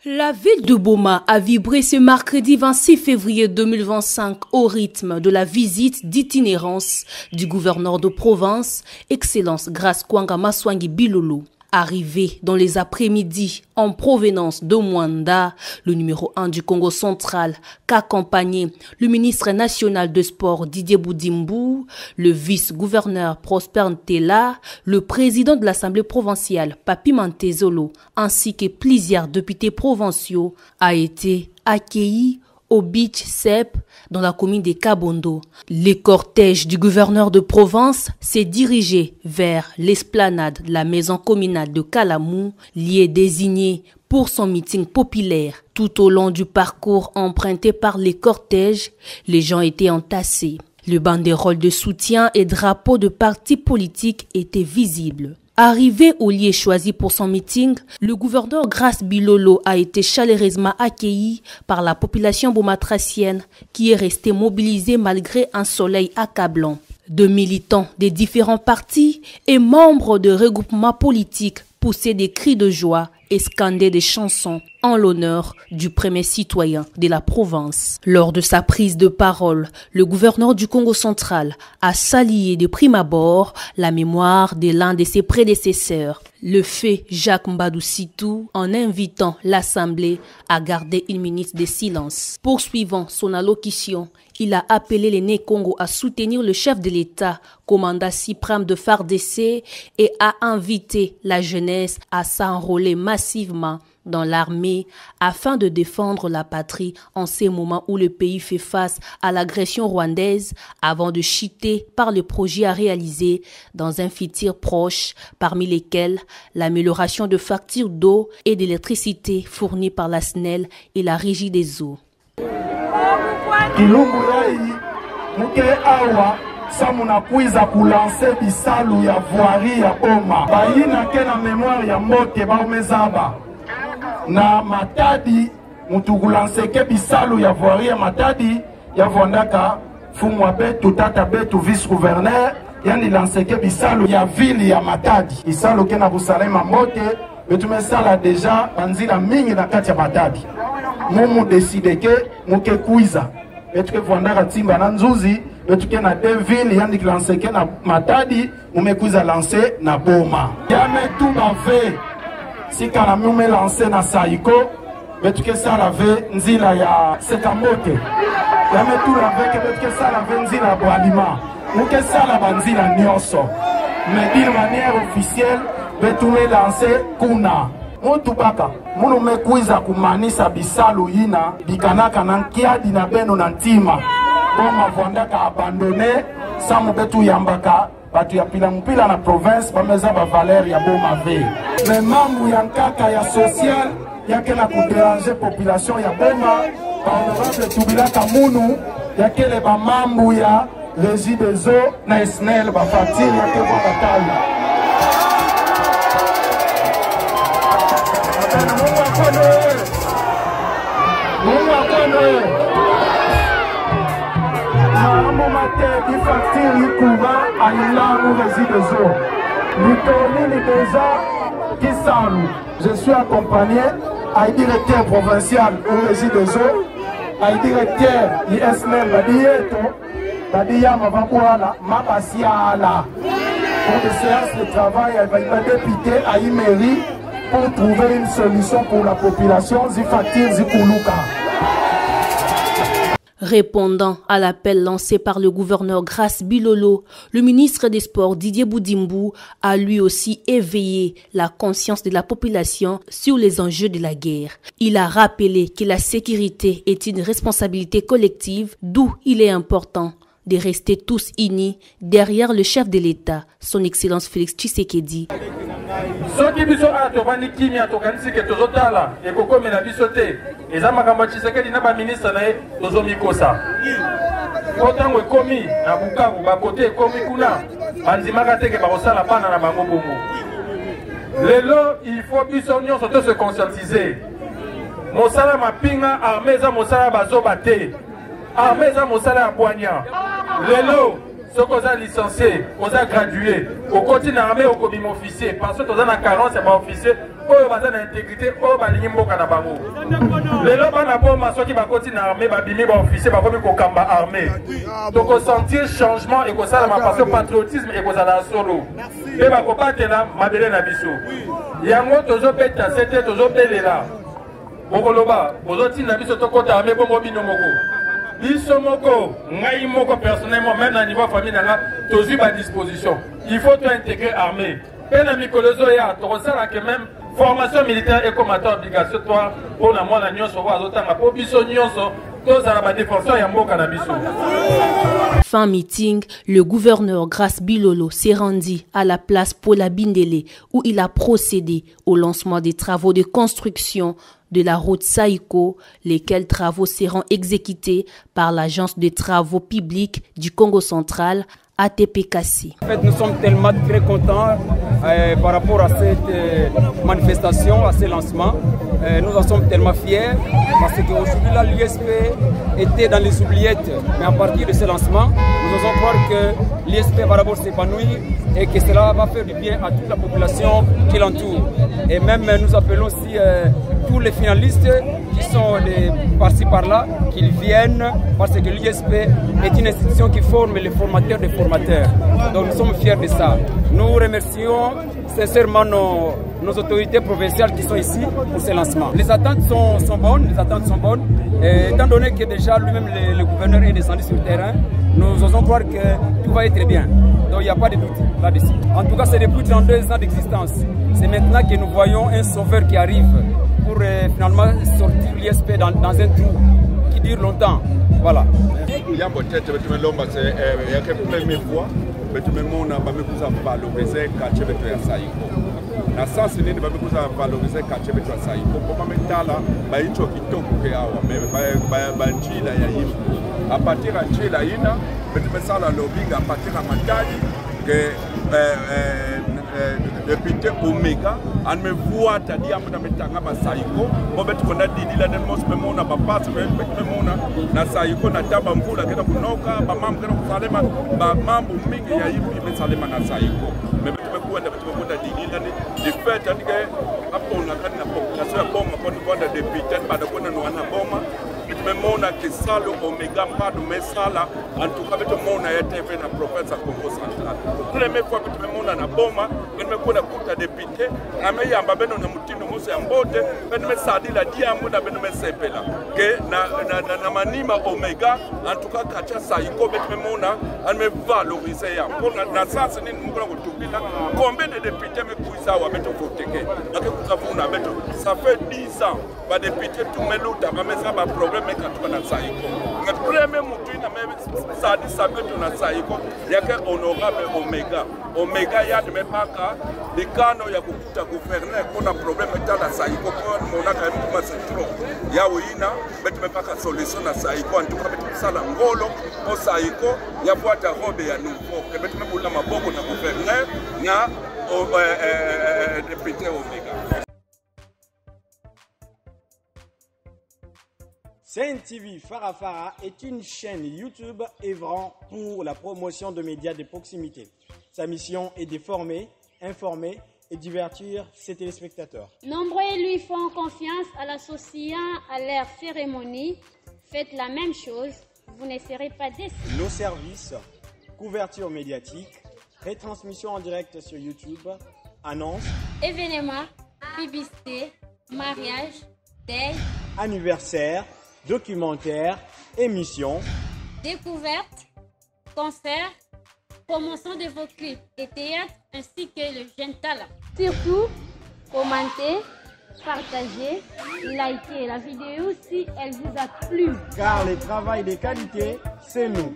La ville de Boma a vibré ce mercredi 26 février 2025 au rythme de la visite d'itinérance du gouverneur de province, Excellence Grace Kwanga Maswangi Bilolo. Arrivé dans les après-midi en provenance de Mwanda, le numéro 1 du Congo central, qu'accompagnait le ministre national de sport Didier Boudimbu, le vice-gouverneur Prosper Ntela, le président de l'Assemblée provinciale Papi Mantezolo, ainsi que plusieurs députés provinciaux, a été accueilli au Beach Sep dans la commune de Kabondo. Le cortège du gouverneur de province s'est dirigé vers l'esplanade de la maison communale de Kalamou, lieu désigné pour son meeting populaire. Tout au long du parcours emprunté par les cortèges, les gens étaient entassés. Le banderole de soutien et drapeaux de partis politiques étaient visibles. Arrivé au lieu choisi pour son meeting, le gouverneur Grace Bilolo a été chaleureusement accueilli par la population bomatracienne qui est restée mobilisée malgré un soleil accablant. De militants des différents partis et membres de regroupements politiques poussaient des cris de joie et scandaient des chansons en l'honneur du premier citoyen de la province. Lors de sa prise de parole, le gouverneur du Congo central a salué de prime abord la mémoire de l'un de ses prédécesseurs, le feu Jacques Mbadou Sitou, en invitant l'Assemblée à garder une minute de silence. Poursuivant son allocution, il a appelé les Né-Congo à soutenir le chef de l'État, commandant suprême de FARDC, et a invité la jeunesse à s'enrôler massivement dans l'armée afin de défendre la patrie en ces moments où le pays fait face à l'agression rwandaise avant de chuter par le projet à réaliser dans un futur proche, parmi lesquels l'amélioration de factures d'eau et d'électricité fournies par la SNEL et la Régie des eaux. Samuna kuiza kulanse bisalu ya voirie ya Boma bayina ke na memoire ya mbote baumezaba na Matadi mutukulanse ke bisalu ya voirie ya Matadi ya vondaka fumwa betu tata betu vice gouverneur yani lanse ke bisalu ya ville ya Matadi isalu ke na Busalema mbote betumesala deja banzila mingi na kati ya Matadi mumu decide ke muke kuiza betuke vondaka timba na nzuzi betuke na Deville yandi lancé na Matadi umekuza lancé na Boma yame tout bave si kana mume lancé na Saiko betuke sala ve nzila ya Sekambote yame tout la ve betuke sala ve nzila Boalima muke sala banzila nyonso mais d'une manière officielle betume lancé kuna mutu baka munu mekuiza kumanisa bisalu yina bikanaka na nkiadi na beno na ntima Boma vondaka abandonné samu betu yambaka batu ya pila mpila na province bameza ba valeur ya Boma ve mais mambu ya nkaka ya social yake na kudéranger population ya Boma honorable tubilaka munu yakele ba mambu ya Régie des eaux na SNEL ba facture yake kwa batali Je suis accompagné à directeur provincial au Régie des eaux, à directeur ISNL Badia Mavakuala, Mabasiala. Pour des séances de travail, elle va être députée à Imeri pour trouver une solution pour la population Zifakir Zikuluka. Répondant à l'appel lancé par le gouverneur Grace Bilolo, le ministre des Sports Didier Boudimbu a lui aussi éveillé la conscience de la population sur les enjeux de la guerre. Il a rappelé que la sécurité est une responsabilité collective, d'où il est important de rester tous unis derrière le chef de l'État, son Excellence Félix Tshisekedi. Soki biso atobani kimia tokanisi ke tozotala ekokomela biso te eza makambo Tshisekedi na ba ministre na ye tozomikosa kotango ekomi na Bukavu bakote ekomi kuna bandimaka te ke bakosala bana na bango bongo lelo il faut biso nyonso to se conscientiser mosala mapinga armée eza mosala bazoba te armée eza mosala ya poignard. Lelo ceux qui sont licenciés, qui sont gradués, au côté de l'armée, au commis officier, parce que tu as une carence, c'est pas officier, ou tu as une intégrité, ou tu as une intégrité. Les gens qui ont qui continuer l'armée, ils ont officier, ils ont combat armée. Donc, on sentir changement et que ça, parce que patriotisme et que ça la solo. Et ils ne pas être là, ma belle Nabiso. Il y a un autre, toujours pété, c'était toujours belle là. Bokoloba, vous avez dit Nabiso, tu as armée, bon, biso moko ngai moko personnellement même à niveau famille nanga tozu ba disposition il faut tout intégrer armée pena mikolozo ya tosala que même formation militaire et combattant obligatoire pour la mwana nyonso wa azotanga po biso nyonso tozala ba défenseur ya mboka na biso. Fin meeting, le gouverneur Grace Bilolo s'est rendu à la place Paula Bindele où il a procédé au lancement des travaux de construction de la route Saïko, lesquels travaux seront exécutés par l'Agence des travaux publics du Congo central, ATPKC. En fait, nous sommes tellement très contents par rapport à cette manifestation, à ce lancement. Nous en sommes tellement fiers parce qu'aujourd'hui, l'USP était dans les oubliettes. Mais à partir de ce lancement, nous osons croire que l'USP va d'abord s'épanouir et que cela va faire du bien à toute la population qui l'entoure. Et même nous appelons aussi tous les finalistes qui sont par-ci par-là, qu'ils viennent parce que l'USP est une institution qui forme les formateurs des formateurs. Donc nous sommes fiers de ça. Nous remercions sincèrement nos autorités provinciales qui sont ici pour ce lancement. Les attentes sont bonnes, Et étant donné que déjà lui-même le gouverneur est descendu sur le terrain, nous osons croire que tout va être bien. Donc il n'y a pas de doute là-dessus. En tout cas, c'est depuis 32 ans d'existence. C'est maintenant que nous voyons un sauveur qui arrive pour finalement sortir l'ISP dans un trou qui dure longtemps. Voilà. Il y a peut-être la première fois que tu me montres que tu as valorisé quartier de Saïko. Na sens nini babikuza valoriser quartier betu ya Saïko kwa metala ba hicho kitoko keawa ba njila ya hivi a partir ya njila ina betu mesala lobinga a partir ya matadi que député Omega an me voit tadi amuna metanga ba Saïko mo betu konda didi la demos me mona ba passe me mona na Saïko na taba mvula kena kunoka ba mambo kena kusalema ba mambo mingi ya hivi mesalema na Saïko me betu kwenda betu konda didi la de fait que on a quand la population a bomba quand on a député pas de qu'on a bomba mais mon a que ça le Omega pas de mais ça là en tout cas tout monde a été fait dans province à Congo central première fois que tout le monde a bomba mais qu'on a coûté député mais ya mbabeno na mutindo mose ya mbote mais ça dit la diamu na beno sepela que na manima Omega en tout cas kacha Saïko mais mon a me valoriser ya pour na sens ni mukona kutubila combien de députés me kuisa wa beto foteke ça fait 10 ans ba député tout meluta ba mesa ba problème quand na Saïko le premier mutu na même ça dit ça beto na Saïko ya que honorable Omega ya de mepaka de kano ya kukuta gouverneur kuna problème dans la Saïko pour mona quand même comme c'est trop ya wina beto mepaka solution na Saïko en tout cas beto sala ngolo au Saïko ya boîte robe ya nouveau que beto mebula maboko na gouverneur na député Omega. CNTV Farafara est une chaîne YouTube œuvrant pour la promotion de médias de proximité. Sa mission est de former, informer et divertir ses téléspectateurs. Nombreux lui font confiance en l'associant à leur cérémonie. Faites la même chose, vous ne serez pas déçus. Nos services, couverture médiatique, retransmission en direct sur YouTube, annonces, événements, publicité, mariage, deuil, anniversaire, documentaires, émissions, découvertes, concerts, promotion de vos clips et théâtre ainsi que le jeune talent. Surtout, commentez, partagez, likez la vidéo si elle vous a plu. Car le travail de qualité, c'est nous.